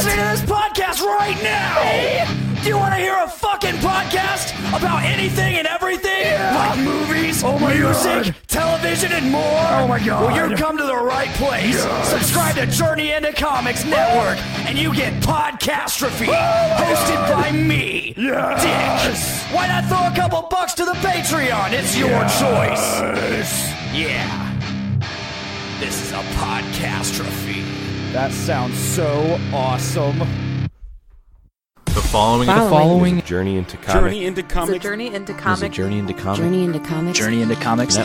listening to this podcast right now. Do you want to hear a fucking podcast about anything and everything? Yeah. Like movies, music, television, and more? Oh my God. Well, you've come to the right place. Yes. Subscribe to Journey into Comics Network, and you get Podcastrophe, hosted by me, Yes. Dick. Why not throw a couple bucks to the Patreon? It's your choice. Yeah. This is a Podcastrophe. That sounds so awesome. The following is a Journey into Comics. Journey into Comics. It's a Journey into Is a Comics. Journey into Comics. Journey into Comics. Journey into Comics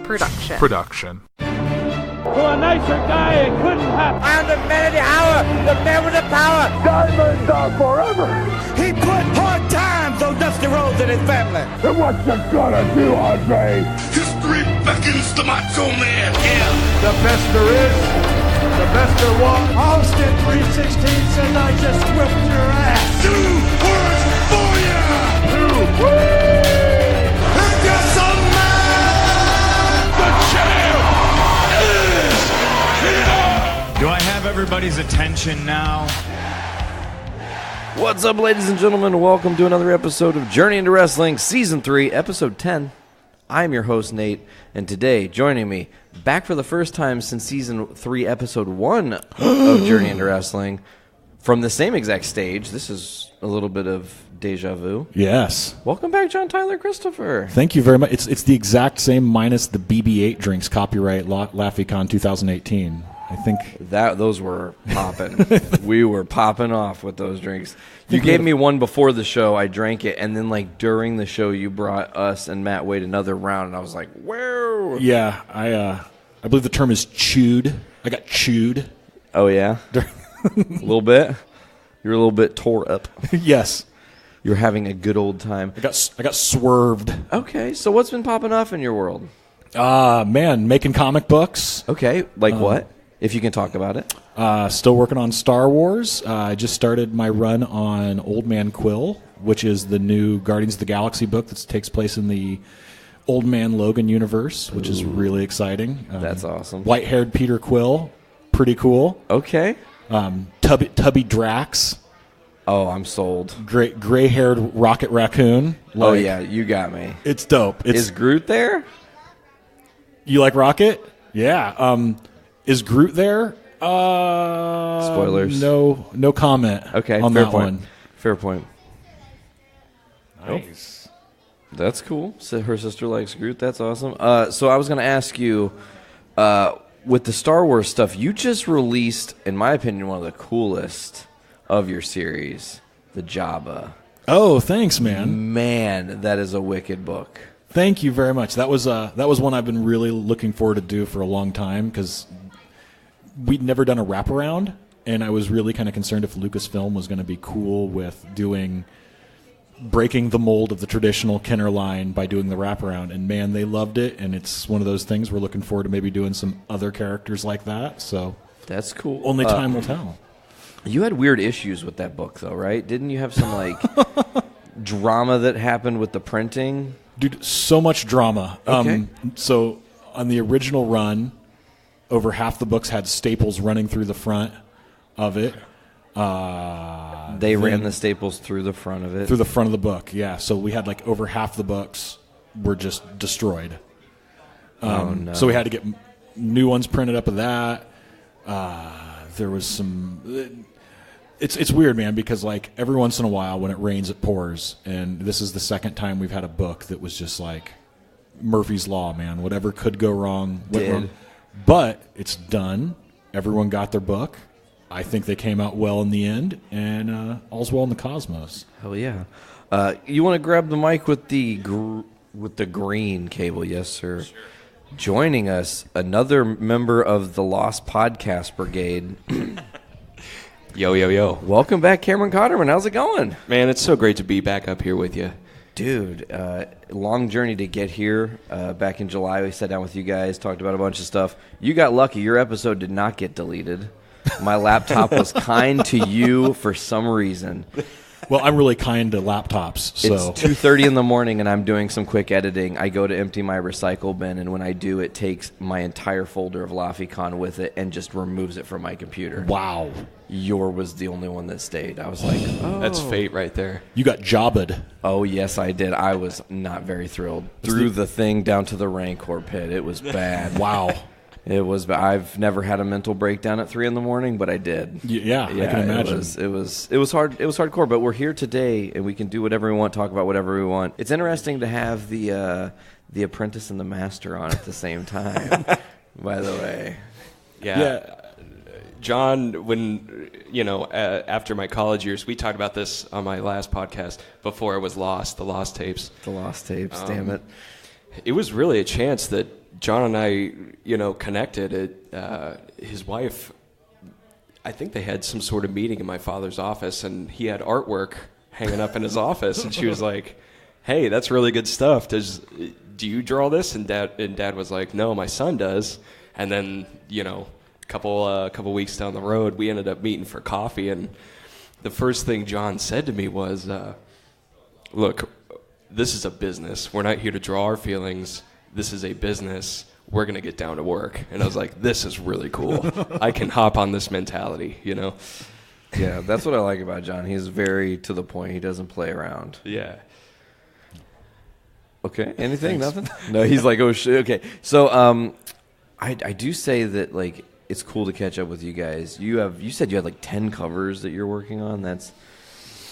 Production. Production. To a nicer guy, it couldn't happen. I'm the man of the hour, the man with the power. Diamonds are forever. He put hard times on Dusty Rhodes and his family. And what you gonna do, Andre? History beckons the Macho Man. Yeah. The best there is, the best there was. Austin 316 says I just whipped your ass. 2 words for ya. 2. Whee! And yes, a man. The champ is here. Do I have everybody's attention now? What's up, ladies and gentlemen? Welcome to another episode of Journey into Wrestling, Season 3, Episode 10. I'm your host, Nate, and today, joining me, back for the first time since Season 3, Episode 1 of Journey into Wrestling, from the same exact stage. This is a little bit of deja vu. Yes. Welcome back, John Tyler Christopher. Thank you very much. It's the exact same minus the BB-8 drinks, copyright LaffyCon 2018. I think those were popping. We were popping off with those drinks. You gave me one before the show. I drank it, and then like during the show, you brought us and Matt Wade another round, and I was like, "Whoa!" Yeah, I believe the term is chewed. I got chewed. Oh yeah, a little bit. You're a little bit tore up. Yes, you're having a good old time. I got swerved. Okay, so what's been popping off in your world? Man, making comic books. Okay, like what? If you can talk about it. Still working on Star Wars. I just started my run on Old Man Quill, which is the new Guardians of the Galaxy book that takes place in the Old Man Logan universe, which is really exciting. That's awesome. White-haired Peter Quill, pretty cool. Okay. Tubby Drax. Oh, I'm sold. Gray-haired Rocket Raccoon. Oh, yeah, you got me. It's dope. Is Groot there? You like Rocket? Yeah. Is Groot there? Spoilers. No comment. Okay, on fair that point. one. Fair point. Nice. Oh, that's cool. So her sister likes Groot. That's awesome. So I was going to ask you, with the Star Wars stuff, you just released, in my opinion, one of the coolest of your series, the Jabba. Oh, thanks, man. Man, that is a wicked book. Thank you very much. That was one I've been really looking forward to do for a long time because we'd never done a wraparound, and I was really kind of concerned if Lucasfilm was going to be cool with breaking the mold of the traditional Kenner line by doing the wraparound. And man, they loved it, and it's one of those things we're looking forward to maybe doing some other characters like that. So that's cool. Only time will tell. You had weird issues with that book, though, right? Didn't you have some like drama that happened with the printing? Dude, so much drama. Okay. So on the original run, over half the books had staples running through the front of it. They ran the staples through the front of it? Through the front of the book, yeah. So we had like over half the books were just destroyed. Oh, no. So we had to get new ones printed up of that. There was some... It's weird, man, because like every once in a while when it rains, it pours. And this is the second time we've had a book that was just like Murphy's Law, man. Whatever could go wrong went wrong. But it's done. Everyone got their book. I think they came out well in the end, and all's well in the cosmos. Hell yeah! You want to grab the mic with the green cable? Yes, sir. Sure. Joining us, another member of the Lost Podcast Brigade. Yo. Welcome back, Cameron Kotterman. How's it going? Man, it's so great to be back up here with you. Dude, long journey to get here. Back in July, we sat down with you guys, talked about a bunch of stuff. You got lucky. Your episode did not get deleted. My laptop was kind to you for some reason. Well, I'm really kind to laptops, so It's 2:30 in the morning, and I'm doing some quick editing. I go to empty my recycle bin, and when I do, it takes my entire folder of LaffyCon with it and just removes it from my computer. Wow. Your was the only one that stayed. I was like, oh. That's fate right there. You got jobbed. Oh, yes, I did. I was not very thrilled. Threw the thing down to the Rancor pit. It was bad. Wow. It was. I've never had a mental breakdown at 3 in the morning, but I did. Yeah, I can imagine. It was hard. It was hardcore. But we're here today, and we can do whatever we want, talk about whatever we want. It's interesting to have the apprentice and the master on at the same time. By the way, Yeah. John, when, after my college years, we talked about this on my last podcast before it was the Lost Tapes. The Lost Tapes, damn it. It was really a chance that John and I, connected. His wife, I think they had some sort of meeting in my father's office, and he had artwork hanging up in his office, and she was like, hey, that's really good stuff. Do you draw this? And Dad was like, no, my son does. And then, couple weeks down the road, we ended up meeting for coffee, and the first thing John said to me was, look, this is a business. We're not here to draw our feelings. This is a business. We're going to get down to work. And I was like, this is really cool. I can hop on this mentality, Yeah, that's what I like about John. He's very to the point. He doesn't play around. Yeah. Okay, anything? Thanks. Nothing? No, he's like, oh, shit. Okay, so I do say that, like, it's cool to catch up with you guys. You said you had like 10 covers that you're working on. That's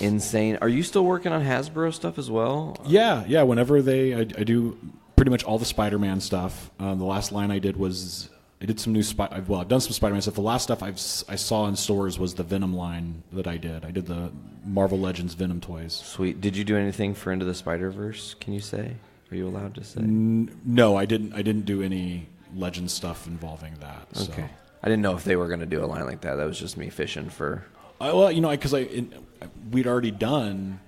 insane. Are you still working on Hasbro stuff as well? Yeah. Whenever I do pretty much all the Spider-Man stuff. The last line I did was I did some new I've done some Spider-Man stuff. The last stuff I saw in stores was the Venom line that I did. I did the Marvel Legends Venom toys. Sweet. Did you do anything for Into the Spider-Verse? Can you say? Are you allowed to say? No, I didn't. I didn't do any Legends stuff involving that. So. Okay. I didn't know if they were going to do a line like that. That was just me fishing for. Because we'd already done.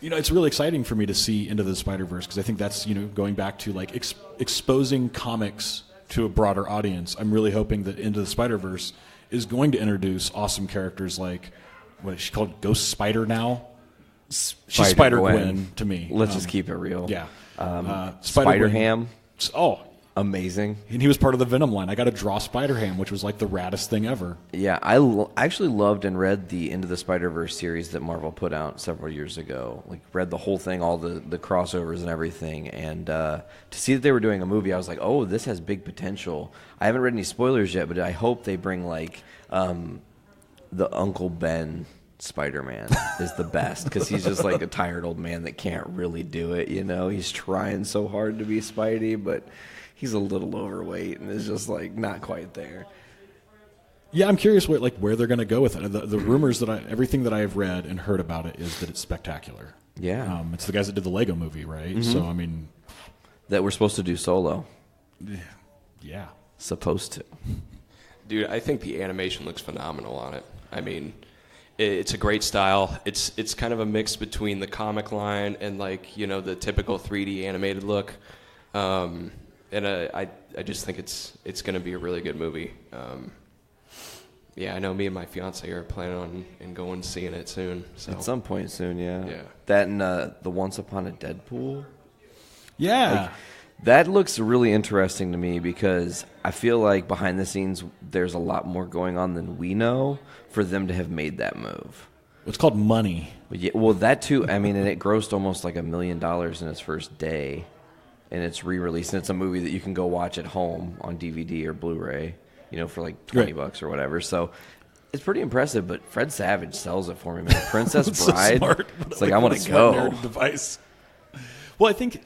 It's really exciting for me to see Into the Spider-Verse because I think that's going back to like exposing comics to a broader audience. I'm really hoping that Into the Spider-Verse is going to introduce awesome characters like what is she called, Ghost Spider now. She's Spider-Gwen to me. Let's just keep it real. Yeah. Spider-Ham. Oh. Amazing. And he was part of the Venom line. I got to draw Spider-Ham, which was like the raddest thing ever. Yeah, I actually loved and read the Into the Spider-Verse series that Marvel put out several years ago. Like, read the whole thing, all the crossovers and everything. And to see that they were doing a movie, I was like, oh, this has big potential. I haven't read any spoilers yet, but I hope they bring, like, the Uncle Ben Spider-Man is the best because he's just like a tired old man that can't really do it, He's trying so hard to be Spidey, but he's a little overweight and is just like not quite there. Yeah, I'm curious where they're going to go with it. The rumors everything that I have read and heard about it is that it's spectacular. Yeah, it's the guys that did the Lego movie, right? Mm-hmm. So I mean, that we're supposed to do Solo. Yeah, supposed to. Dude, I think the animation looks phenomenal on it. I mean, it's a great style. It's kind of a mix between the comic line and the typical 3D animated look. And I just think it's going to be a really good movie. I know me and my fiance are planning on going and seeing it soon. So. At some point soon, yeah. Yeah. That and the Once Upon a Deadpool. Yeah. That looks really interesting to me because I feel like behind the scenes there's a lot more going on than we know for them to have made that move. It's called money. Yeah, well, that too. I mean, and it grossed almost like $1 million in its first day. And it's re-released, and it's a movie that you can go watch at home on DVD or Blu-ray, for like $20 or whatever. So it's pretty impressive, but Fred Savage sells it for me, man. Princess Bride, so smart. It's like I want to go. Narrative device. Well, I think,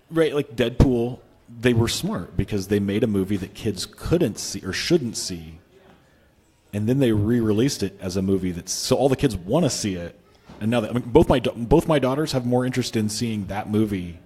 right, like Deadpool, they were smart because they made a movie that kids couldn't see or shouldn't see, and then they re-released it as a movie so all the kids want to see it. And now that both my daughters have more interest in seeing that movie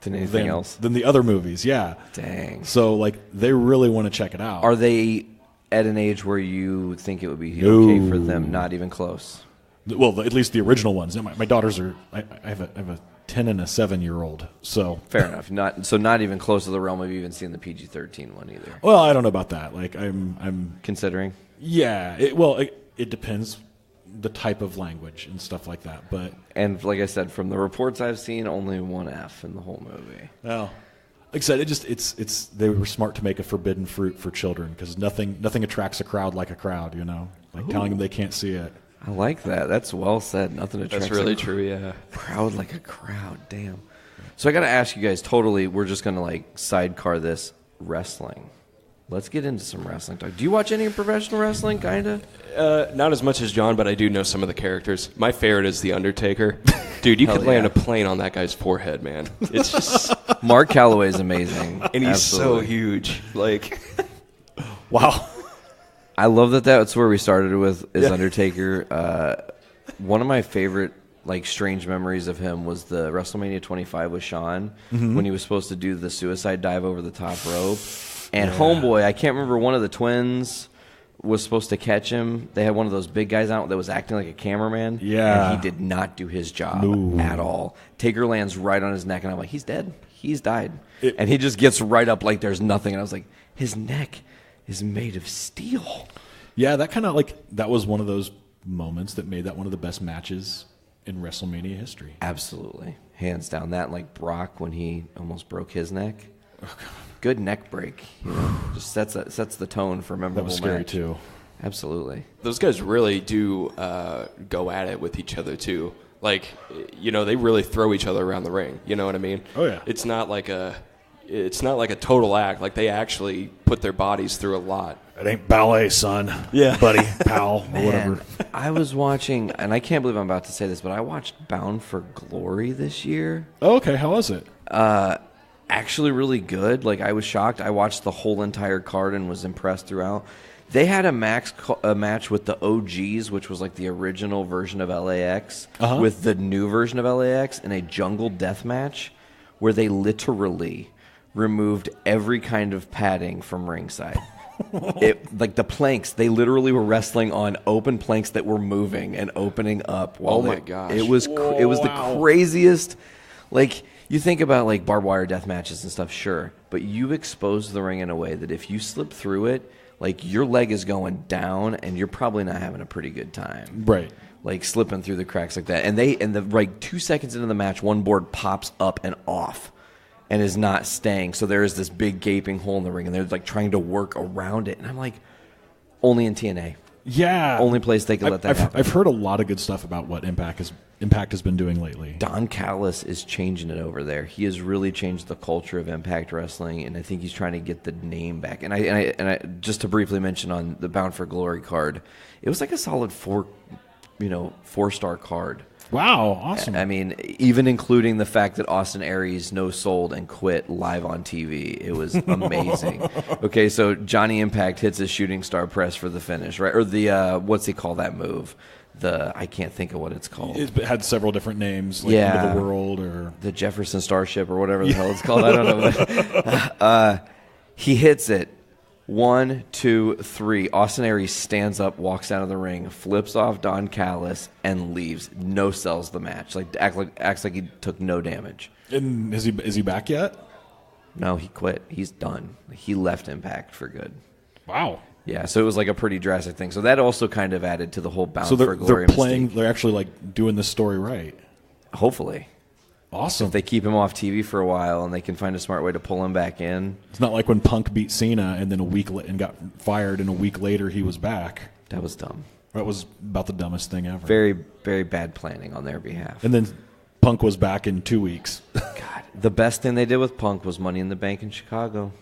than anything else than the other movies. Yeah. Dang. So they really want to check it out. Are they at an age where you think it would be okay for them? Not even close. Well, at least the original ones. My daughters are. I have a 10 and a 7-year-old. So fair enough. Not even close to the realm of even seeing the PG-13 one either. Well, I don't know about that. I'm considering. Yeah. It depends the type of language and stuff like that. But And like I said, from the reports I've seen, only one F in the whole movie. well, like I said, it's they were smart to make a forbidden fruit for children because nothing attracts a crowd like a crowd, like telling them they can't see it. I like that. That's well said. Nothing attracts. That's really true. Yeah. Crowd like a crowd. Damn. So I got to ask you guys. Totally, we're just gonna like sidecar this wrestling. Let's get into some wrestling talk. Do you watch any professional wrestling? Kinda. Not as much as John, but I do know some of the characters. My favorite is The Undertaker. Dude, you could land a plane on that guy's forehead, man. It's just Mark Calloway's amazing, and he's Absolutely. so huge. Like, Wow. I love that. That's where we started with is Undertaker. One of my favorite, like, strange memories of him was the WrestleMania 25 with Shawn when he was supposed to do the suicide dive over the top rope. And homeboy, I can't remember, one of the twins was supposed to catch him. They had one of those big guys out that was acting like a cameraman. Yeah. And he did not do his job No. at all. Taker lands right on his neck, and I'm like, he's dead. He's died. And he just gets right up like there's nothing. And I was like, his neck is made of steel. Yeah, that was one of those moments that made that one of the best matches in WrestleMania history. Absolutely. Hands down. That, like Brock when he almost broke his neck. Good neck break. Just sets the tone for a memorable That was scary, match. too. Absolutely. those guys really do go at it with each other, too. Like, they really throw each other around the ring. You know what I mean? Oh, yeah. It's not like a total act. Like, they actually put their bodies through a lot. It ain't ballet, son. Yeah. Buddy, pal, or whatever. Man, I was watching, and I can't believe I'm about to say this, but I watched Bound for Glory this year. Oh, okay, how was it? Actually really good. Like, I was shocked. I watched the whole entire card and was impressed throughout. They had a match with the OGs, which was like the original version of LAX, with the new version of LAX in a jungle death match where they literally removed every kind of padding from ringside. Like the planks, they literally were wrestling on open planks that were moving and opening up. Oh my gosh. It was the craziest. Like, you think about like barbed wire death matches and stuff, sure, but you expose the ring in a way that if you slip through it, like your leg is going down and you're probably not having a pretty good time. Right. Like slipping through the cracks like that. And like 2 seconds into the match, one board pops up and off and is not staying. So there is this big gaping hole in the ring and they're like trying to work around it. And I'm like, only in TNA. Yeah. Only place they could let that happen. I've heard a lot of good stuff about what Impact has been doing lately. Don Callis is changing it over there. He has really changed the culture of Impact Wrestling, and I think he's trying to get the name back. And I just to briefly mention on the Bound for Glory card, it was like a solid 4-star card. Wow, awesome. I mean, even including the fact that Austin Aries no-sold and quit live on TV. It was amazing. Okay, so Johnny Impact hits his shooting star press for the finish, right? Or the, what's he call that move? I can't think of what it's called. It had several different names, like End of the World or... The Jefferson Starship or whatever the hell it's called. I don't know. He hits it. 1, 2, 3. Austin Aries stands up, walks out of the ring, flips off Don Callis, and leaves. No sells the match. Like acts like he took no damage. And is he back yet? No, he quit. He's done. He left Impact for good. Wow. Yeah, so it was like a pretty drastic thing. So that also kind of added to the whole Bound for Glory mystique. They're actually like doing this story right. Hopefully. Awesome. If they keep him off TV for a while and they can find a smart way to pull him back in. It's not like when Punk beat Cena and then and got fired, and a week later he was back. That was dumb. That was about the dumbest thing ever. Very, very bad planning on their behalf. And then Punk was back in 2 weeks. God, the best thing they did with Punk was Money in the Bank in Chicago.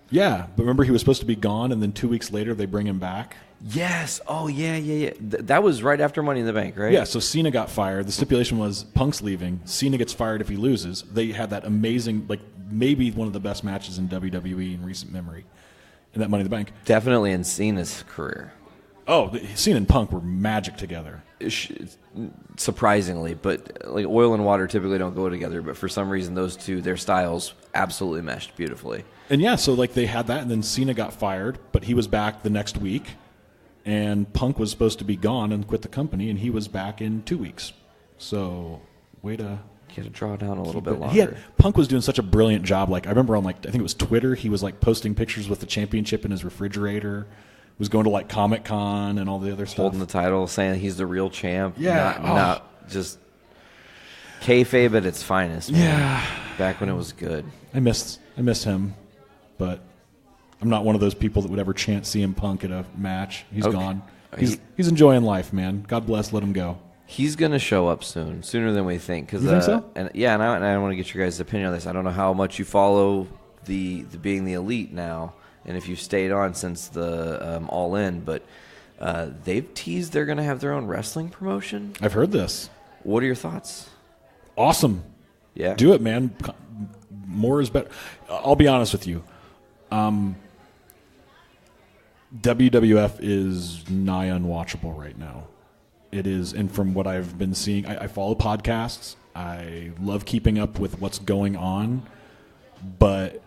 Yeah, but remember he was supposed to be gone, and then 2 weeks later they bring him back? Yes. Oh, yeah. That was right after Money in the Bank, right? Yeah, so Cena got fired. The stipulation was Punk's leaving. Cena gets fired if he loses. They had that amazing, like maybe one of the best matches in WWE in recent memory, in that Money in the Bank. Definitely in Cena's career. Oh, Cena and Punk were magic together. Surprisingly, but like oil and water typically don't go together, but for some reason those two, their styles absolutely meshed beautifully. And yeah, so like they had that, and then Cena got fired, but he was back the next week, and Punk was supposed to be gone and quit the company, and he was back in 2 weeks. So way to... You got to draw down a little bit longer. Punk was doing such a brilliant job. Like I remember on I think it was Twitter, he was like posting pictures with the championship in his refrigerator. was going to like Comic-Con and all the other stuff. Holding the title, saying he's the real champ. Yeah. Not just kayfabe at its finest. Man. Yeah. Back when it was good. I miss him, but I'm not one of those people that would ever chant CM Punk at a match. He's gone. He's enjoying life, man. God bless. Let him go. He's going to show up sooner than we think. You think so? And I want to get your guys' opinion on this. I don't know how much you follow the being the elite now, and if you've stayed on since the All In, but they've teased they're going to have their own wrestling promotion. I've heard this. What are your thoughts? Awesome. Yeah. Do it, man. More is better. I'll be honest with you. WWF is nigh unwatchable right now. It is, and from what I've been seeing, I follow podcasts. I love keeping up with what's going on, but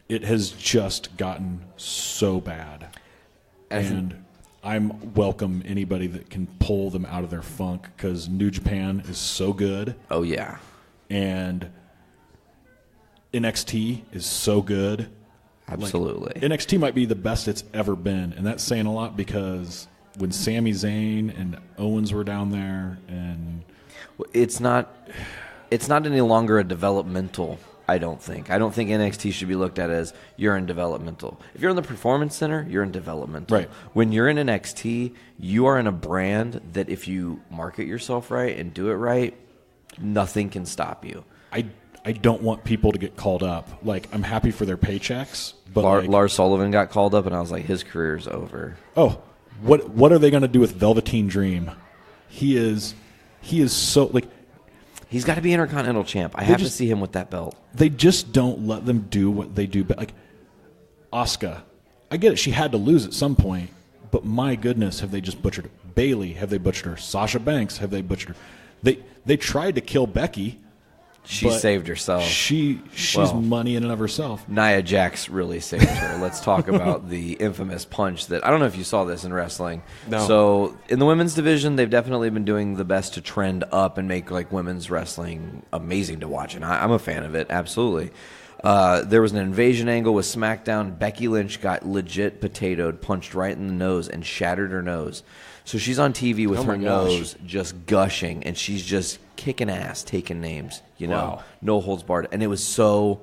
it has just gotten so bad. And I'm welcome anybody that can pull them out of their funk, because New Japan is so good. Oh, yeah. And NXT is so good. Absolutely. Like, NXT might be the best it's ever been, and that's saying a lot, because when Sami Zayn and Owens were down there, and it's not any longer a developmental. I don't think NXT should be looked at as you're in developmental. If you're in the Performance Center, you're in developmental. Right. When you're in NXT, you are in a brand that if you market yourself right and do it right, nothing can stop you. I don't want people to get called up. Like, I'm happy for their paychecks, but Lars Sullivan got called up, and I was like, his career's over. Oh, what are they going to do with Velveteen Dream? He is so, like, he's got to be Intercontinental champ. I have to see him with that belt. They just don't let them do what they do. But like Asuka, I get it. She had to lose at some point, but my goodness, have they just butchered her? Bayley, have they butchered her? Sasha Banks, have they butchered her? They tried to kill Becky. She saved herself. She's money in and of herself. Nia Jax really saved her. Let's talk about the infamous punch that, I don't know if you saw this in wrestling. No. So in the women's division, they've definitely been doing the best to trend up and make like women's wrestling amazing to watch, and I'm a fan of it, absolutely. There was an invasion angle with SmackDown. Becky Lynch got legit potatoed, punched right in the nose, and shattered her nose. So she's on TV with her nose just gushing, and she's just kicking ass, taking names, no holds barred. And it was so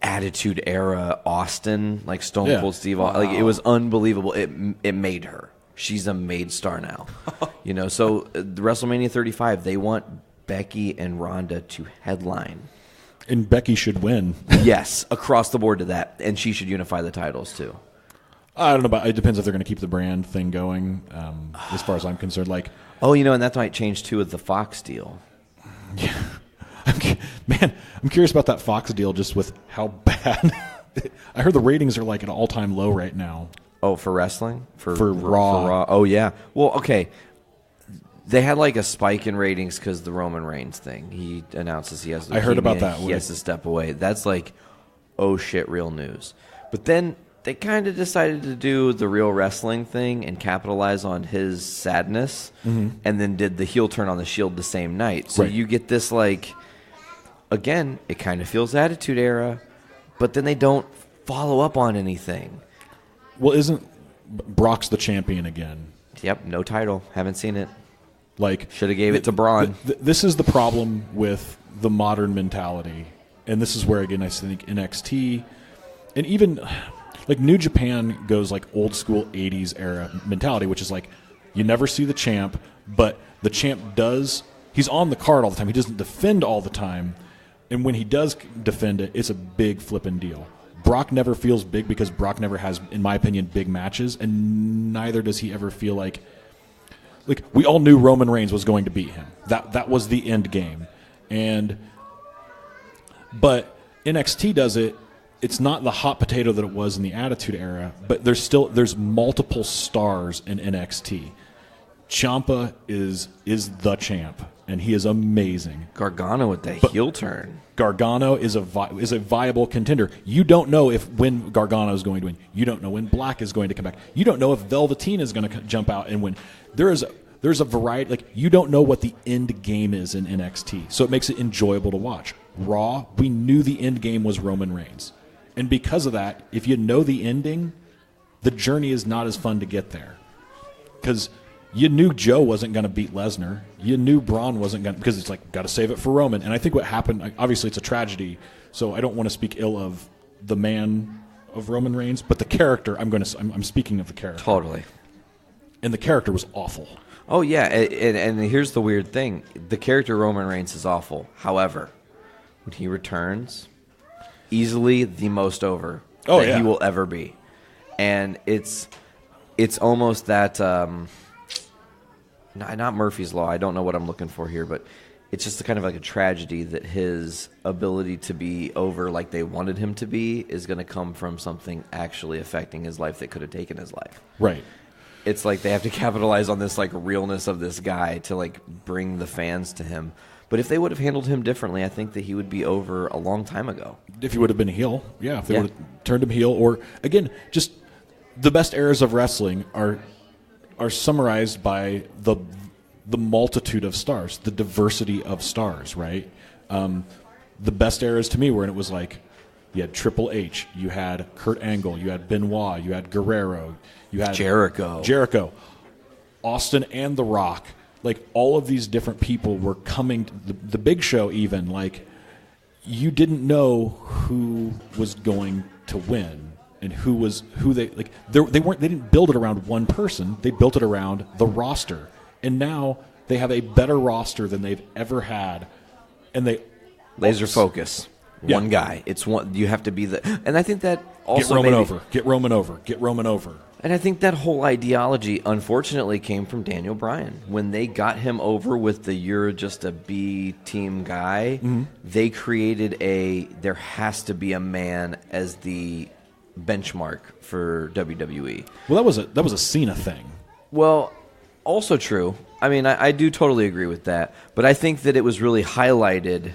Attitude Era Austin, like Stone Cold Steve Austin. Like, it was unbelievable. It made her. She's a made star now. So WrestleMania 35, they want Becky and Ronda to headline. And Becky should win. Yes, across the board to that. And she should unify the titles, too. I don't know about. It depends if they're going to keep the brand thing going. As far as I'm concerned, like, and that might change too with the Fox deal. Yeah, I'm curious about that Fox deal. Just with how bad. I heard the ratings are like at an all-time low right now. Oh, for wrestling, for Raw. For Raw. Oh yeah. Well, okay. They had like a spike in ratings because the Roman Reigns thing. He announces he has leukemia. I heard about that. He has to step away. That's like, oh shit, real news. But then they kind of decided to do the real wrestling thing and capitalize on his sadness, and then did the heel turn on the Shield the same night. So you get this, like, again, it kind of feels Attitude Era, but then they don't follow up on anything. Well, isn't Brock's the champion again? Yep, no title. Haven't seen it. Like, should have gave it to Braun. This is the problem with the modern mentality, and this is where, again, I think NXT and even like New Japan goes like old school 80s era mentality, which is like you never see the champ, but the champ he's on the card all the time. He doesn't defend all the time, and when he does defend it, it's a big flipping deal. Brock never feels big because Brock never has, in my opinion, big matches, and neither does he ever feel like we all knew Roman Reigns was going to beat him. That was the end game. But NXT does it. It's not the hot potato that it was in the Attitude Era, but there's multiple stars in NXT. Ciampa is the champ, and he is amazing. Gargano with the heel turn. Gargano is a viable contender. You don't know when Gargano is going to win. You don't know when Black is going to come back. You don't know if Velveteen is going to jump out and win. There's a variety. Like, you don't know what the end game is in NXT, so it makes it enjoyable to watch. Raw, we knew the end game was Roman Reigns. And because of that, if you know the ending, the journey is not as fun to get there. Because you knew Joe wasn't going to beat Lesnar. You knew Braun wasn't going to, because it's like, got to save it for Roman. And I think what happened, obviously it's a tragedy, so I don't want to speak ill of the man of Roman Reigns, but the character, I'm speaking of the character. Totally. And the character was awful. Oh, yeah, and here's the weird thing. The character Roman Reigns is awful. However, when he returns, easily the most over he will ever be. And it's almost that, not Murphy's Law, I don't know what I'm looking for here, but it's just kind of like a tragedy that his ability to be over like they wanted him to be is going to come from something actually affecting his life that could have taken his life. Right. It's like they have to capitalize on this like realness of this guy to like bring the fans to him. But if they would have handled him differently, I think that he would be over a long time ago. If he would have been a heel, if they would have turned him heel, or again, just the best eras of wrestling are summarized by the multitude of stars, the diversity of stars, right? The best eras to me were when it was like you had Triple H, you had Kurt Angle, you had Benoit, you had Guerrero, you had Jericho, Austin and The Rock. Like all of these different people were coming to the Big Show even, like you didn't know who was going to win and who they didn't build it around one person, they built it around the roster. And now they have a better roster than they've ever had, and they laser focus. One guy. It's one. You have to be and I think that also get Roman over. And I think that whole ideology, unfortunately, came from Daniel Bryan. When they got him over with the "you're just a B team guy," they created there has to be a man as the benchmark for WWE. Well, that was a Cena thing. Well, also true. I mean, I do totally agree with that. But I think that it was really highlighted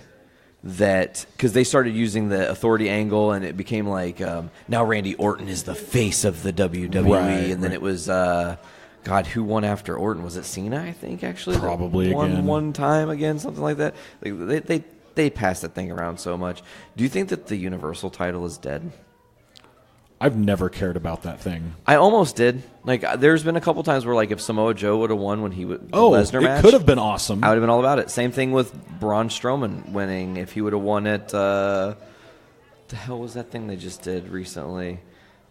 that because they started using the authority angle and it became like now Randy Orton is the face of the WWE. And then it was, God, who won after Orton? Was it Cena, I think, actually? Probably again. One time again, something like that. They passed that thing around so much. Do you think that the Universal title is dead? I've never cared about that thing. I almost did. Like, there's been a couple times where, like, if Samoa Joe would have won when he would Lesnar match, it could have been awesome. I would have been all about it. Same thing with Braun Strowman winning. If he would have won it, the hell was that thing they just did recently?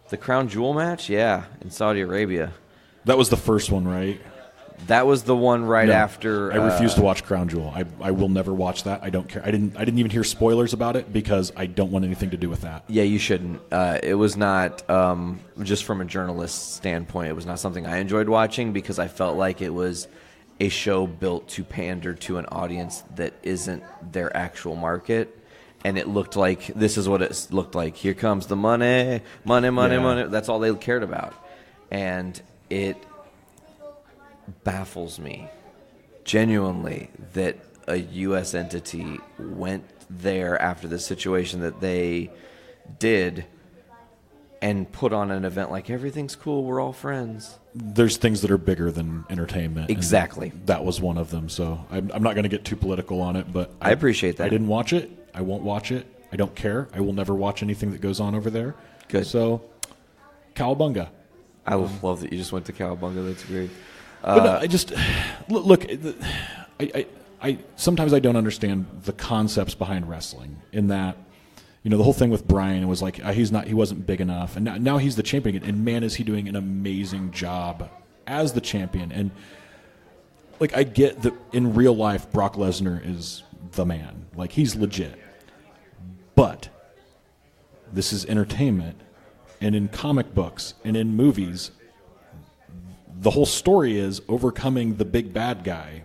The Crown Jewel match, in Saudi Arabia. That was the first one, right? That was the one after. I refuse to watch Crown Jewel. I will never watch that. I don't care. I didn't even hear spoilers about it because I don't want anything to do with that. Yeah, you shouldn't. It was not just from a journalist standpoint. It was not something I enjoyed watching because I felt like it was a show built to pander to an audience that isn't their actual market. And it looked like this is what it looked like. Here comes the money. That's all they cared about, and it baffles me genuinely that a U.S. entity went there after the situation that they did and put on an event like everything's cool, we're all friends. There's things that are bigger than entertainment. Exactly. That was one of them. So I'm not going to get too political on it, but I appreciate that. I didn't watch it. I won't watch it. I don't care. I will never watch anything that goes on over there. Good. So, cowabunga. I love that you just went to cowabunga. That's great. But no, I just look. I sometimes I don't understand the concepts behind wrestling. In that, the whole thing with Bryan was like he wasn't big enough, and now he's the champion, and man, is he doing an amazing job as the champion. And like I get that in real life, Brock Lesnar is the man. Like he's legit, but this is entertainment, and in comic books and in movies. The whole story is overcoming the big bad guy.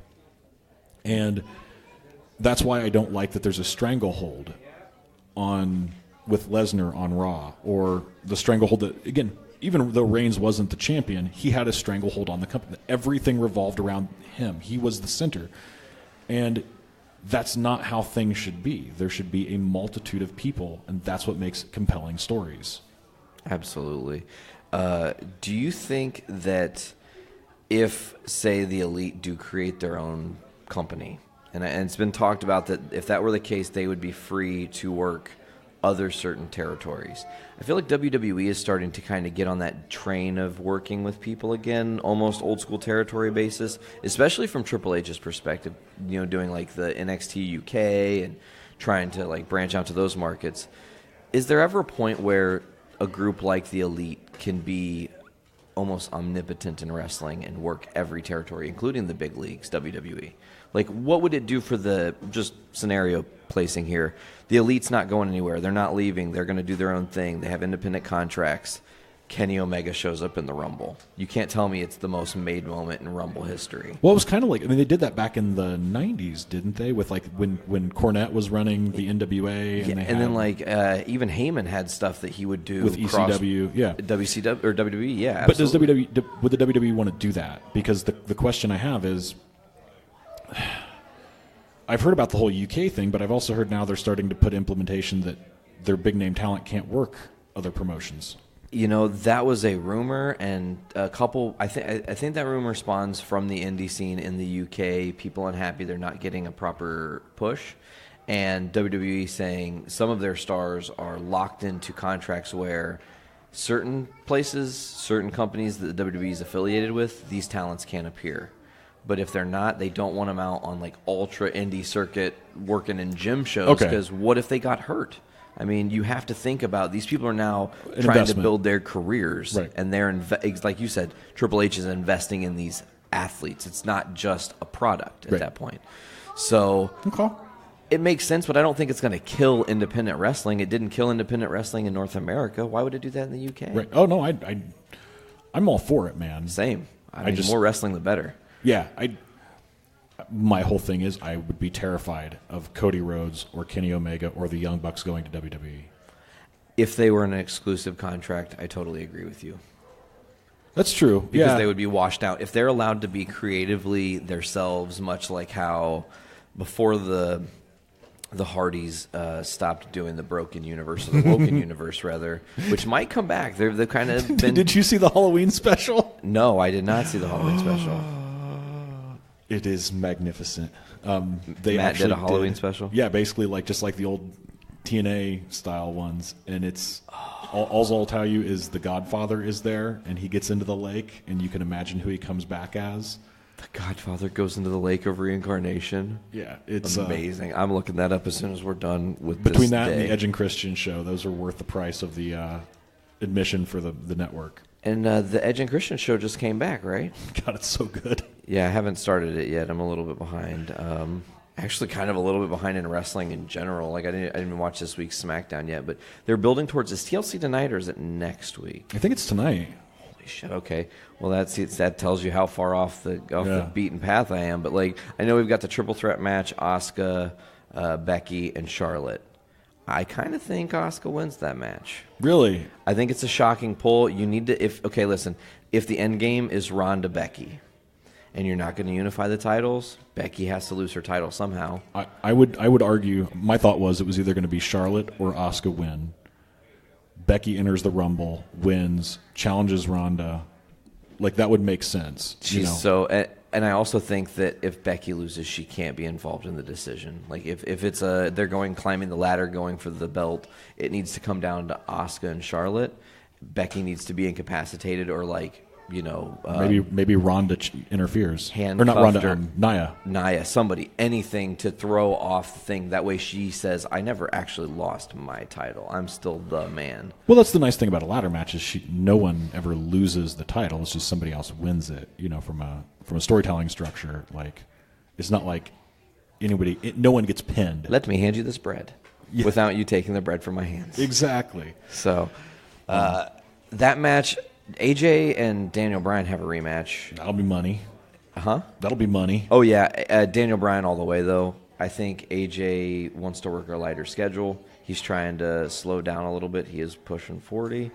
And that's why I don't like that there's a stranglehold with Lesnar on Raw, or the stranglehold that, again, even though Reigns wasn't the champion, he had a stranglehold on the company. Everything revolved around him. He was the center. And that's not how things should be. There should be a multitude of people, and that's what makes compelling stories. Absolutely. Do you think that if, say, the Elite do create their own company, and it's been talked about that if that were the case, they would be free to work other certain territories. I feel like WWE is starting to kind of get on that train of working with people again, almost old school territory basis, especially from Triple H's perspective, doing like the NXT UK and trying to like branch out to those markets. Is there ever a point where a group like the Elite can be almost omnipotent in wrestling and work every territory, including the big leagues, WWE? Like, what would it do for the, just scenario placing here, the Elite's not going anywhere. They're not leaving. They're going to do their own thing. They have independent contracts. Kenny Omega shows up in the Rumble. You can't tell me it's the most made moment in Rumble history. Well, it was kind of like, they did that back in the 90s, didn't they? With like when Cornette was running the NWA. And then like even Heyman had stuff that he would do. With ECW, yeah. WCW or WWE, yeah. But absolutely. would the WWE want to do that? Because the question I have is, I've heard about the whole UK thing, but I've also heard now they're starting to put implementation that their big name talent can't work other promotions. That was a rumor, and a couple. I think that rumor spawns from the indie scene in the UK. People unhappy they're not getting a proper push, and WWE saying some of their stars are locked into contracts where certain places, certain companies that the WWE is affiliated with, these talents can't appear. But if they're not, they don't want them out on like ultra indie circuit working in gym shows, because what if they got hurt? I mean, you have to think about these people are now trying to build their careers, right. And they're like you said, Triple H is investing in these athletes. It's not just a product at that point. So it makes sense, but I don't think it's going to kill independent wrestling. It didn't kill independent wrestling in North America. Why would it do that in the UK? Right. Oh no, I'm all for it, man. Same. I mean, more wrestling the better. Yeah, my whole thing is I would be terrified of Cody Rhodes or Kenny Omega or the Young Bucks going to WWE. If they were in an exclusive contract, I totally agree with you. That's true. Because they would be washed out. If they're allowed to be creatively themselves, much like how before the Hardys stopped doing the Broken Universe, or the Woken Universe, rather, which might come back. They've kind of been... Did you see the Halloween special? No, I did not see the Halloween special. It is magnificent. They Matt did a Halloween special? Yeah, basically just like the old TNA style ones. And it's all I'll tell you is the Godfather is there, and he gets into the lake, and you can imagine who he comes back as. The Godfather goes into the lake of reincarnation. Yeah, it's amazing. I'm looking that up as soon as we're done with between this that day. and the Edge and Christian show. Those are worth the price of the admission for the network. And the Edge and Christian show just came back, right? God, it's so good. Yeah, I haven't started it yet. I'm a little bit behind. Actually, kind of a little bit behind in wrestling in general. Like I didn't even watch this week's SmackDown yet, but they're building towards this TLC tonight, or is it next week? I think it's tonight. Holy shit! Okay, well that tells you how far off the beaten path I am. But like I know we've got the triple threat match: Asuka, Becky, and Charlotte. I kind of think Asuka wins that match. Really? I think it's a shocking pull. You need to if the end game is Ronda Becky, and you're not going to unify the titles, Becky has to lose her title somehow. I would argue, my thought was it was either going to be Charlotte or Asuka win. Becky enters the Rumble, wins, challenges Ronda. Like, that would make sense. And I also think that if Becky loses, she can't be involved in the decision. Like if it's they're climbing the ladder, going for the belt, it needs to come down to Asuka and Charlotte. Becky needs to be incapacitated, or maybe Ronda interferes, or not Ronda, Nia, somebody, anything to throw off the thing. That way she says, "I never actually lost my title. I'm still the man." Well, that's the nice thing about a ladder match is no one ever loses the title. It's just somebody else wins it. From a storytelling structure, like it's not like no one gets pinned. Let me hand you this bread without you taking the bread from my hands. Exactly. So that match. AJ and Daniel Bryan have a rematch. That'll be money. Huh? That'll be money. Oh, yeah. Daniel Bryan all the way, though. I think AJ wants to work a lighter schedule. He's trying to slow down a little bit. He is pushing 40.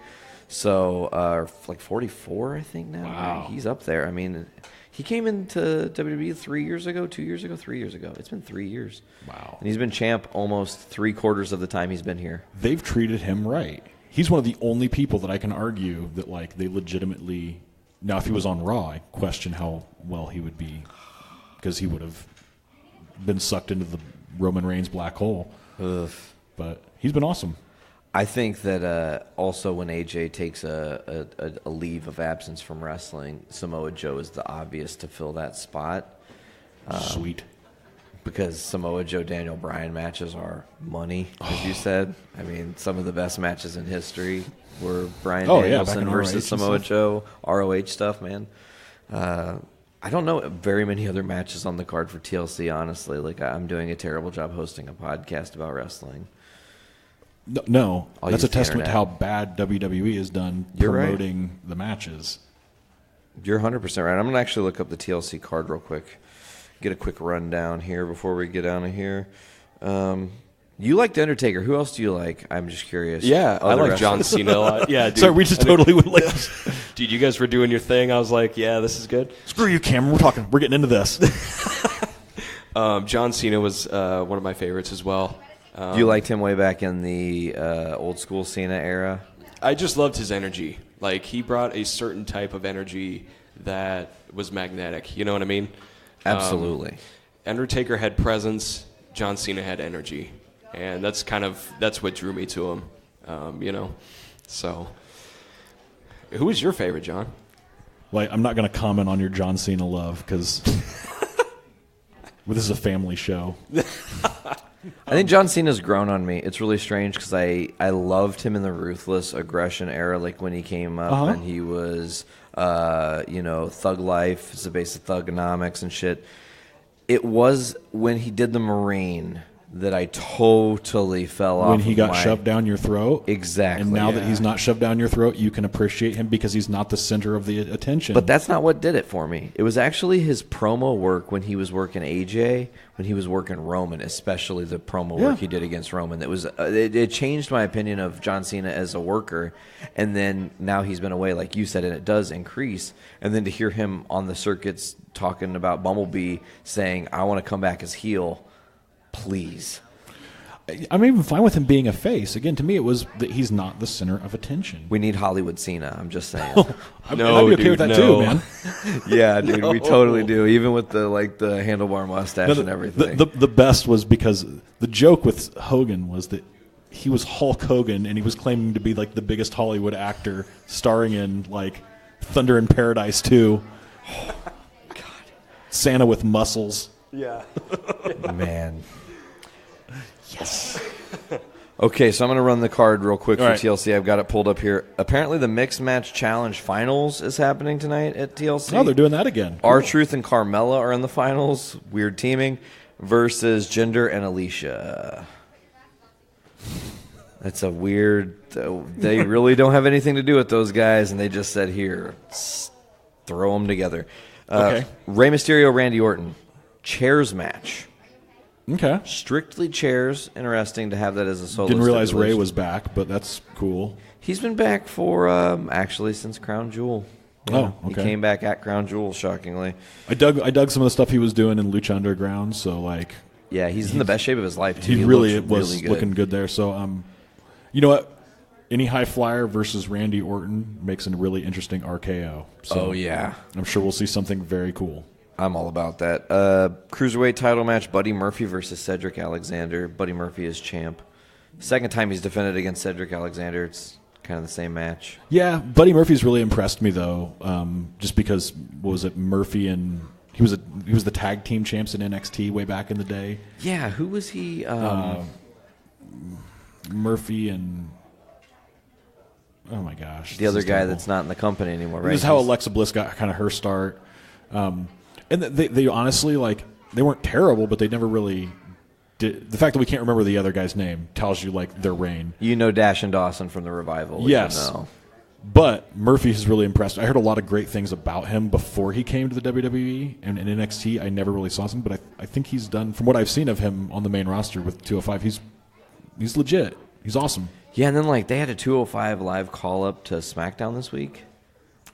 So, like 44, I think, now. Wow. He's up there. I mean, he came into WWE 3 years ago, 2 years ago, 3 years ago. It's been 3 years. Wow. And he's been champ almost 3/4 of the time he's been here. They've treated him right. He's one of the only people that I can argue that they legitimately. Now, if he was on Raw, I question how well he would be, because he would have been sucked into the Roman Reigns black hole. Ugh. But he's been awesome. I think that also when AJ takes a leave of absence from wrestling, Samoa Joe is the obvious to fill that spot. Sweet. Because Samoa Joe Daniel Bryan matches are money, as you said. I mean, some of the best matches in history were Bryan Danielson versus Samoa Joe, ROH stuff, man. I don't know very many other matches on the card for TLC, honestly. Like, I'm doing a terrible job hosting a podcast about wrestling. No, that's a testament to how bad WWE has done promoting the matches. You're 100% right. I'm going to actually look up the TLC card real quick. Get a quick rundown here before we get out of here. You like The Undertaker. Who else do you like? I'm just curious. Yeah, I like John Cena a lot. Yeah, dude. Sorry, we just totally would like. Dude, you guys were doing your thing. I was like, yeah, this is good. Screw you, Cameron. We're getting into this. John Cena was one of my favorites as well. You liked him way back in the old school Cena era? I just loved his energy. Like, he brought a certain type of energy that was magnetic. You know what I mean? Absolutely. Undertaker had presence. John Cena had energy. And that's what drew me to him, you know. So, who was your favorite, John? Like, I'm not going to comment on your John Cena love because this is a family show. I think John Cena's grown on me. It's really strange because I loved him in the Ruthless Aggression era, like when he came up and he was, Thug Life. It's the base of Thugonomics and shit. It was when he did the Marine that I totally fell off. When he got shoved down your throat? Exactly. And now that he's not shoved down your throat, you can appreciate him because he's not the center of the attention. But that's not what did it for me. It was actually his promo work when he was working AJ, when he was working Roman, especially the promo work he did against Roman. That was it changed my opinion of John Cena as a worker. And then now he's been away, like you said, and it does increase. And then to hear him on the circuits talking about Bumblebee saying, I want to come back as heel, please. I'm even fine with him being a face. Again, to me, it was that he's not the center of attention. We need Hollywood Cena. I'm just saying. I'd be okay with that too, man. Yeah, dude, we totally do. Even with the handlebar mustache and everything. The best was because the joke with Hogan was that he was Hulk Hogan and he was claiming to be like the biggest Hollywood actor, starring in like Thunder in Paradise 2. God. Santa with muscles. Yeah. Man. Yes. Okay, so I'm going to run the card real quick for TLC. I've got it pulled up here. Apparently, the Mixed Match Challenge Finals is happening tonight at TLC. Oh, they're doing that again. Cool. R-Truth and Carmella are in the finals. Weird teaming. Versus Jinder and Alicia. That's a weird... They really don't have anything to do with those guys, and they just said, here, throw them together. Okay. Rey Mysterio, Randy Orton. Chairs match. Okay. Strictly chairs. Interesting to have that as a solo. Didn't realize Ray was back, but that's cool. He's been back for actually since Crown Jewel. Yeah, oh, okay. He came back at Crown Jewel, shockingly. I dug some of the stuff he was doing in Lucha Underground. So yeah, he's in the best shape of his life too. He really was looking good there. So you know what? Any high flyer versus Randy Orton makes a really interesting RKO. So yeah, I'm sure we'll see something very cool. I'm all about that. Cruiserweight title match, Buddy Murphy versus Cedric Alexander. Buddy Murphy is champ. Second time he's defended against Cedric Alexander. It's kind of the same match. Yeah, Buddy Murphy's really impressed me, though, just because, what was it, Murphy and... He was the tag team champs in NXT way back in the day. Yeah, who was he? Murphy and... Oh, my gosh. The other guy that's not in the company anymore, right? This is how Alexa Bliss got kind of her start. And they honestly, they weren't terrible, but they never really did. The fact that we can't remember the other guy's name tells you, their reign. You know Dash and Dawson from the Revival. Yes. But Murphy has really impressed. I heard a lot of great things about him before he came to the WWE. And in NXT, I never really saw him, but I think he's done, from what I've seen of him on the main roster with 205, he's legit. He's awesome. Yeah, and then, they had a 205 live call-up to SmackDown this week.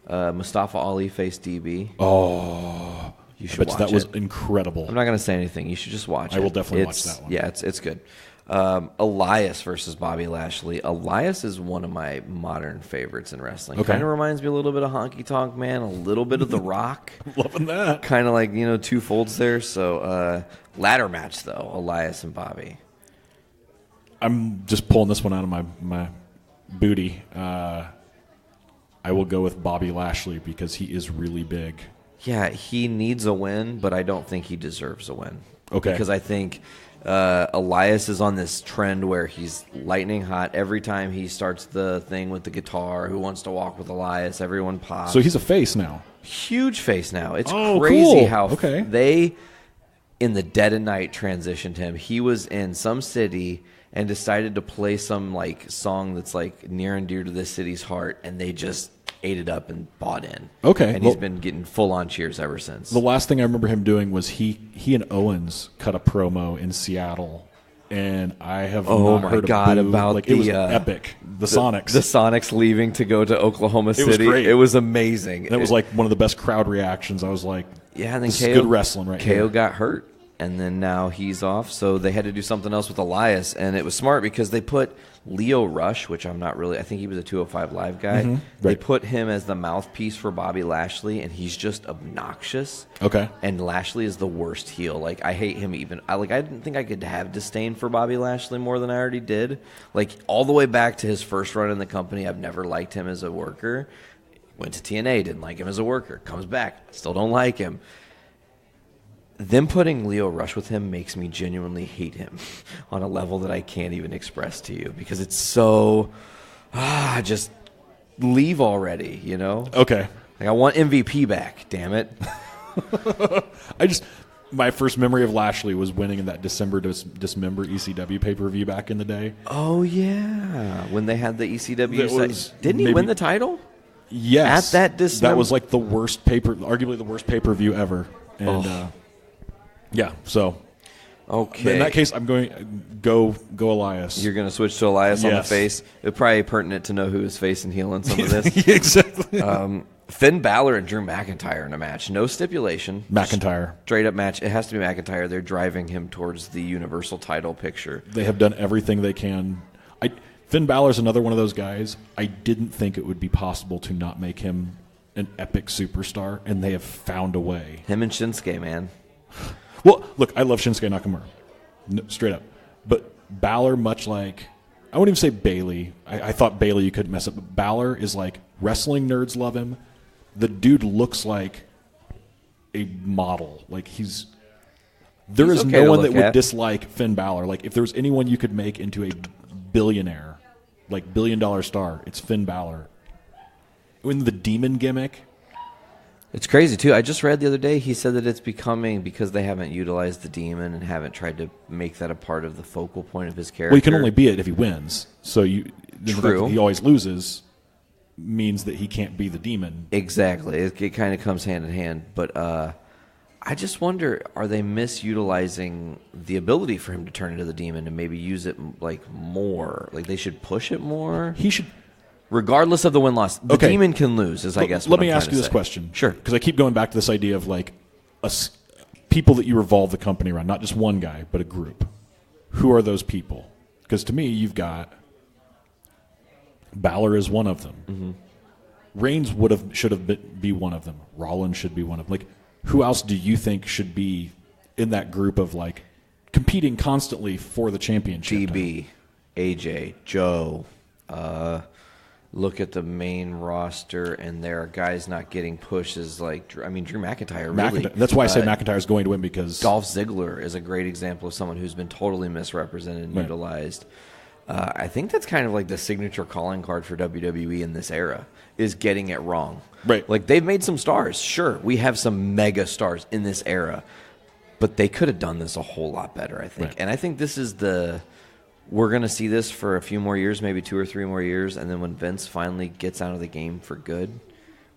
Mustafa Ali faced DB. Oh, you should watch that it. was incredible. I'm not going to say anything. You should just watch it. I will definitely watch that one. Yeah, it's good. Elias versus Bobby Lashley. Elias is one of my modern favorites in wrestling. Okay. Kind of reminds me a little bit of Honky Tonk Man, a little bit of The Rock. Loving that. Kind of two folds there. So ladder match, though, Elias and Bobby. I'm just pulling this one out of my booty, I will go with Bobby Lashley because he is really big. Yeah, he needs a win, but I don't think he deserves a win. Okay. Because I think Elias is on this trend where he's lightning hot. Every time he starts the thing with the guitar, who wants to walk with Elias, everyone pops. So he's a face now. Huge face now. It's Oh, crazy cool. how Okay. they, in the dead of night, transitioned him. He was in some city and decided to play some like song that's like near and dear to this city's heart, and they just ate it up and bought in. Okay. And he's been getting full-on cheers ever since. The last thing I remember him doing was he and Owens cut a promo in Seattle, and I have not heard God, a boo. about like, the it was epic. The Sonics. The Sonics leaving to go to Oklahoma City. was great. It was amazing. That was like one of the best crowd reactions. I was like, yeah, and then this is good wrestling right KO here. got hurt, and then now he's off, so they had to do something else with Elias, and it was smart because they put Leo Rush, which I'm not really – I think he was a 205 Live guy. Mm-hmm. They Right. put him as the mouthpiece for Bobby Lashley, and he's just obnoxious. Okay. And Lashley is the worst heel. Like, I hate him even – I didn't think I could have disdain for Bobby Lashley more than I already did. Like, all the way back to his first run in the company, I've never liked him as a worker. Went to TNA, didn't like him as a worker. Comes back, still don't like him. Them putting Leo Rush with him makes me genuinely hate him on a level that I can't even express to you because it's so just leave already, you know? Okay. Like, I want MVP back, damn it. My first memory of Lashley was winning in that December Dismember ECW pay-per-view back in the day. Oh, yeah. When they had the ECW That site. was Didn't he maybe- win the title? Yes. At that That was like the worst arguably the worst pay-per-view ever. And yeah, so okay. in that case, I'm going go Elias. You're going to switch to Elias on the Yes. face. It's probably pertinent to know who is face and heel in some of this. Exactly. Finn Balor and Drew McIntyre in a match. No stipulation. McIntyre. Straight up match. It has to be McIntyre. They're driving him towards the Universal title picture. They have done everything they can. Finn Balor's another one of those guys. I didn't think it would be possible to not make him an epic superstar, and they have found a way. Him and Shinsuke, man. Well, look, I love Shinsuke Nakamura, straight up. But Balor, much like, I wouldn't even say Bailey. I thought Bailey you couldn't mess up, but Balor is like, wrestling nerds love him. The dude looks like a model. Like there is okay no to one that look would at. dislike Finn Balor. Like if there was anyone you could make into a billionaire, like $1 billion star, it's Finn Balor. In the demon gimmick, It's crazy, too. I just read the other day, he said that it's becoming, because they haven't utilized the demon and haven't tried to make that a part of the focal point of his character. well, he can only be it if he wins. So the fact True. that he always loses means that he can't be the demon. Exactly. It kind of comes hand in hand. But I just wonder, are they misutilizing the ability for him to turn into the demon and maybe use it like more? Like they should push it more? He should. Regardless of the win-loss, the Okay. demon can lose, is I guess Let what me I'm ask trying you to this say. question. Sure. Because I keep going back to this idea of like people that you revolve the company around, not just one guy, but a group. Who are those people? Because to me, you've got Balor is one of them. Mm-hmm. Reigns should have be one of them. Rollins should be one of them. Like, who else do you think should be in that group of like competing constantly for the championship? GB, AJ, Joe. Look at the main roster, and there are guys not getting pushes like Drew McIntyre. Really, That's why I say McIntyre is going to win because Dolph Ziggler is a great example of someone who's been totally misrepresented and Right. utilized. I think that's kind of like the signature calling card for WWE in this era, is getting it wrong. Right. Like, they've made some stars. Sure, we have some mega stars in this era, but they could have done this a whole lot better, I think. Right. And I think this is we're going to see this for a few more years, maybe 2 or 3 more years, and then when Vince finally gets out of the game for good,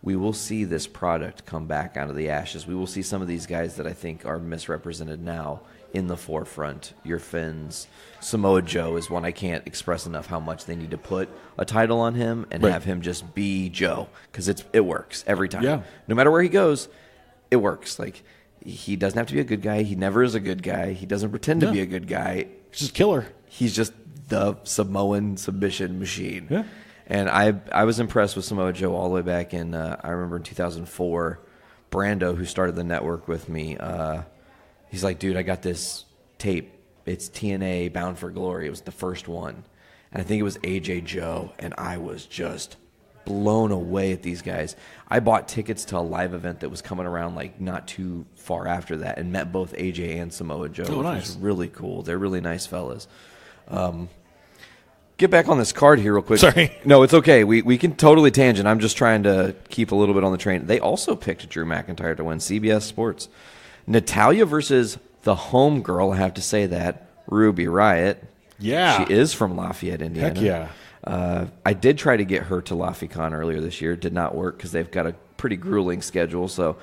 we will see this product come back out of the ashes. We will see some of these guys that I think are misrepresented now in the forefront. Your Finns. Samoa Joe is one I can't express enough how much they need to put a title on him and Right. have him just be Joe, because it works every time. Yeah. No matter where he goes, it works. Like, he doesn't have to be a good guy. He never is a good guy. He doesn't pretend to No. be a good guy. he's just killer. He's just the Samoan submission machine. Yeah. And I was impressed with Samoa Joe all the way back in, I remember in 2004, Brando, who started the network with me, he's like, dude, I got this tape. It's TNA Bound for Glory. It was the first one. and I think it was AJ Joe, and I was just blown away at these guys. I bought tickets to a live event that was coming around like not too far after that, and met both AJ and Samoa Joe. Oh, nice. Which was really cool. They're really nice fellas. Get back on this card here real quick. Sorry. No, it's okay. We can totally tangent. I'm just trying to keep a little bit on the train. They also picked Drew McIntyre to win CBS Sports. Natalya versus the home girl, I have to say that, Ruby Riott. Yeah. She is from Lafayette, Indiana. Heck yeah. I did try to get her to LaffyCon earlier this year. It did not work because they've got a pretty grueling schedule. So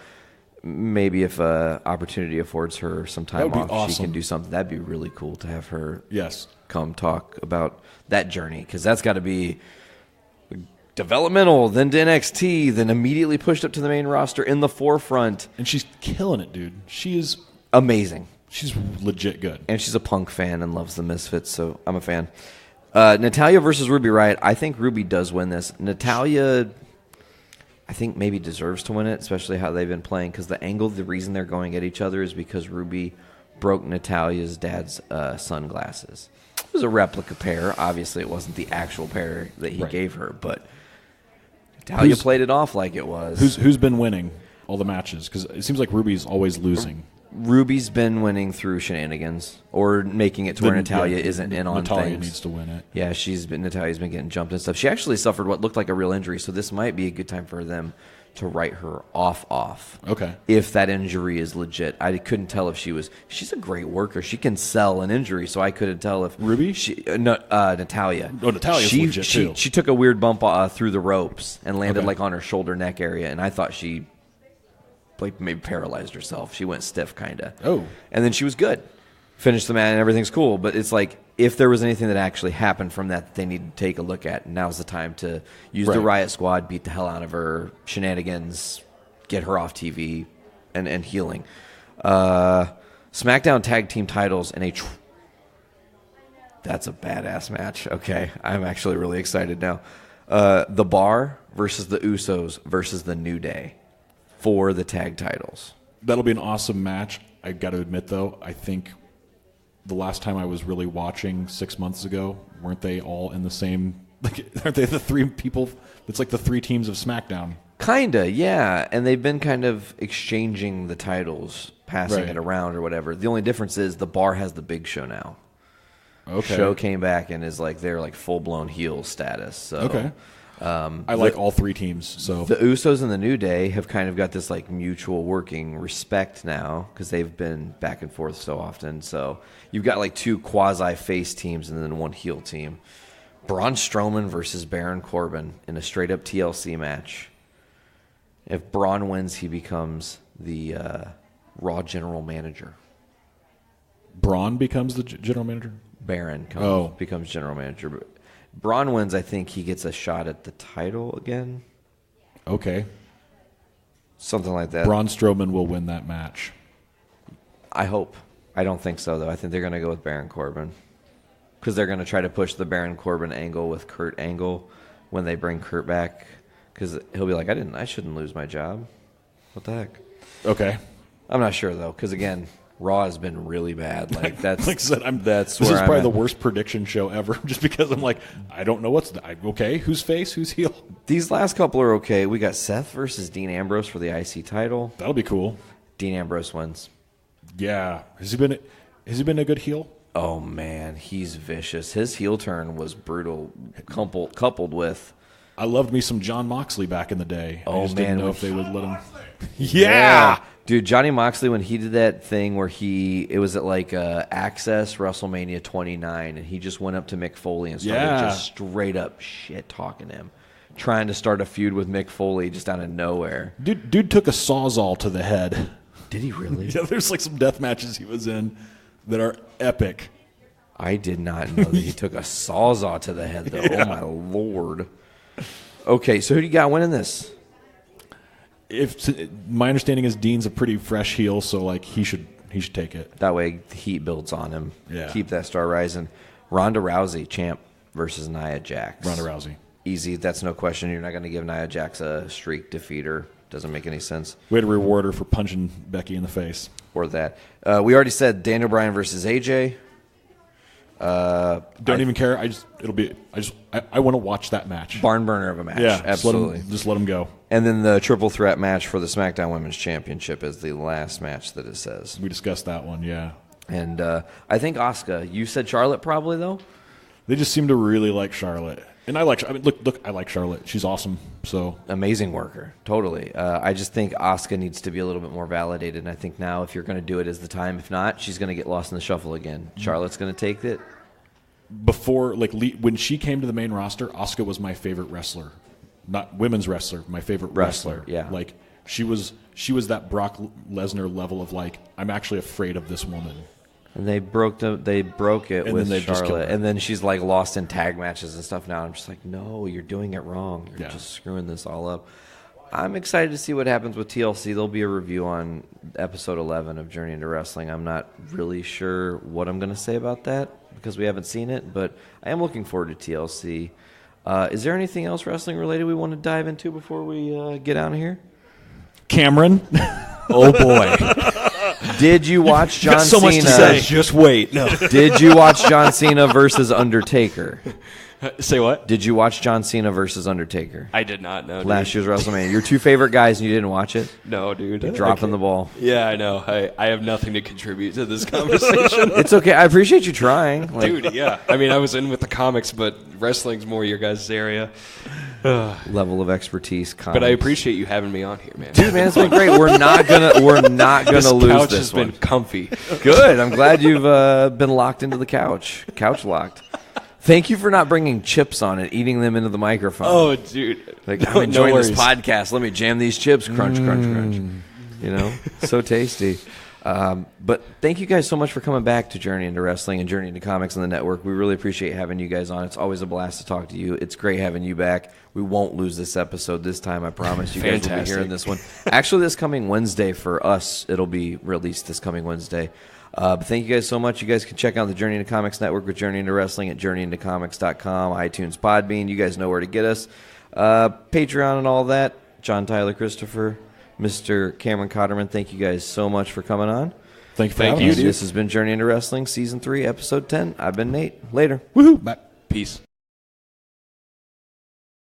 maybe if opportunity affords her some time off, awesome. she can do something. That'd be really cool to have her Yes. come talk about that journey, because that's got to be developmental, then to NXT, then immediately pushed up to the main roster in the forefront. And she's killing it, dude. She is amazing. She's legit good. And she's a Punk fan and loves the Misfits, so I'm a fan. Natalya versus Ruby Riott. I think Ruby does win this. Natalya, I think, maybe deserves to win it, especially how they've been playing, because the reason they're going at each other is because Ruby broke Natalya's dad's sunglasses. It was a replica pair. Obviously, it wasn't the actual pair that he gave her, but Natalya played it off like it was. Who's been winning all the matches? Because it seems like Ruby's always losing. Ruby's been winning through shenanigans or making it to where Natalya isn't in on Natalya things. Needs to win it. Yeah, Natalya's been getting jumped and stuff. She actually suffered what looked like a real injury, so this might be a good time for them to write her off. Okay. If that injury is legit. I couldn't tell if she's a great worker. She can sell an injury, so I couldn't tell if Ruby? Natalya. Oh, Natalya's legit too. She took a weird bump through the ropes and landed like on her shoulder neck area, and I thought she maybe paralyzed herself. She went stiff kind of. Oh. And then she was good. Finished the match and everything's cool, but it's like if there was anything that actually happened from that they need to take a look at, now's the time to use the Riot Squad, beat the hell out of her, shenanigans, get her off TV, and healing. SmackDown Tag Team titles in a... That's a badass match. Okay, I'm actually really excited now. The Bar versus the Usos versus the New Day for the tag titles. That'll be an awesome match. I got to admit, though, I think the last time I was really watching 6 months ago, weren't they all in the same... aren't they the three people? It's like the three teams of SmackDown. Kinda, yeah. And they've been kind of exchanging the titles, passing it around or whatever. The only difference is the Bar has the Big Show now. Okay. Show came back and is they're full-blown heel status. So, okay. I like all three teams. So the Usos and the New Day have kind of got this mutual working respect now because they've been back and forth so often. So you've got two quasi-face teams and then one heel team. Braun Strowman versus Baron Corbin in a straight-up TLC match. If Braun wins, he becomes the Raw general manager. Braun becomes the general manager? Baron becomes general manager. Braun wins, I think he gets a shot at the title again. Okay. Something like that. Braun Strowman will win that match. I hope. I don't think so, though. I think they're going to go with Baron Corbin. Because they're going to try to push the Baron Corbin angle with Kurt Angle when they bring Kurt back. Because he'll be like, I shouldn't lose my job. What the heck? Okay. I'm not sure, though. Because, again, Raw has been really bad. That's like I said, this is probably the worst prediction show ever. Just because I'm I don't know okay. Who's face? Who's heel? These last couple are okay. We got Seth versus Dean Ambrose for the IC title. That'll be cool. Dean Ambrose wins. Yeah. Has he been a good heel? Oh man, he's vicious. His heel turn was brutal, coupled with. I loved me some John Moxley back in the day. Oh I just man, didn't know if they would let him. Yeah. Dude, Johnny Moxley, when he did that thing where it was at Access WrestleMania 29, and he just went up to Mick Foley and started just straight up shit talking him, trying to start a feud with Mick Foley just out of nowhere. Dude took a sawzall to the head. Did he really? Yeah, there's some death matches he was in that are epic. I did not know that he took a sawzall to the head, though. Yeah. Oh, my Lord. Okay, so who do you got winning this? My understanding is Dean's a pretty fresh heel, so he should take it. That way the heat builds on him. Yeah. Keep that star rising. Ronda Rousey, champ, versus Nia Jax. Ronda Rousey. Easy. That's no question. You're not going to give Nia Jax a streak defeater. Doesn't make any sense. Way to reward her for punching Becky in the face. Or that. We already said Daniel Bryan versus AJ. Don't even care. I want to watch that match. Barn burner of a match. Yeah, absolutely. Just let them go. And then the triple threat match for the SmackDown Women's Championship is the last match that it says. We discussed that one, yeah. And I think Asuka. You said Charlotte probably though. They just seem to really like Charlotte. And I like Charlotte. She's awesome. So amazing worker, totally. I just think Asuka needs to be a little bit more validated. And I think now, if you're going to do it, is the time. If not, she's going to get lost in the shuffle again. Charlotte's going to take it. Before, when she came to the main roster, Asuka was my favorite wrestler, not women's wrestler. My favorite wrestler. Yeah, like she was that Brock Lesnar level of like, I'm actually afraid of this woman. And they broke it and with then Charlotte, and then she's like lost in tag matches and stuff now. I'm just like, no, you're doing it wrong. You're just screwing this all up. I'm excited to see what happens with TLC. There'll be a review on episode 11 of Journey into Wrestling. I'm not really sure what I'm going to say about that because we haven't seen it, but I am looking forward to TLC. Is there anything else wrestling related we want to dive into before we get out of here? Cameron. Oh boy. Did you watch John Cena? So much to say. Just wait. No. Did you watch John Cena versus Undertaker? Say what? Did you watch John Cena versus Undertaker? I did not know. Last year's WrestleMania. Your two favorite guys and you didn't watch it? No, dude. You're dropping the ball. Yeah, I know. I have nothing to contribute to this conversation. It's okay. I appreciate you trying. Dude, yeah. I mean, I was in with the comics, but wrestling's more your guys' area. Level of expertise. Comics. But I appreciate you having me on here, man. Dude, man, it's been great. We're not gonna lose couch this has one. been comfy. Good. I'm glad you've been locked into the couch. Couch locked. Thank you for not bringing chips on it, eating them into the microphone. Oh, dude. Like, I'm enjoying this podcast. Let me jam these chips. Crunch, crunch, crunch. You know? So tasty. But thank you guys so much for coming back to Journey into Wrestling and Journey into Comics on the network. We really appreciate having you guys on. It's always a blast to talk to you. It's great having you back. We won't lose this episode this time, I promise. You guys will be hearing this one. Actually, this coming Wednesday for us, it'll be released this coming Wednesday. But thank you guys so much. You guys can check out the Journey into Comics network with Journey into Wrestling at journeyintocomics.com, iTunes, Podbean. You guys know where to get us. Patreon and all that. John Tyler Christopher, Mr. Cameron Kotterman, thank you guys so much for coming on. Thank you. This has been Journey into Wrestling, Season 3, Episode 10. I've been Nate. Later. Woohoo. Bye. Peace.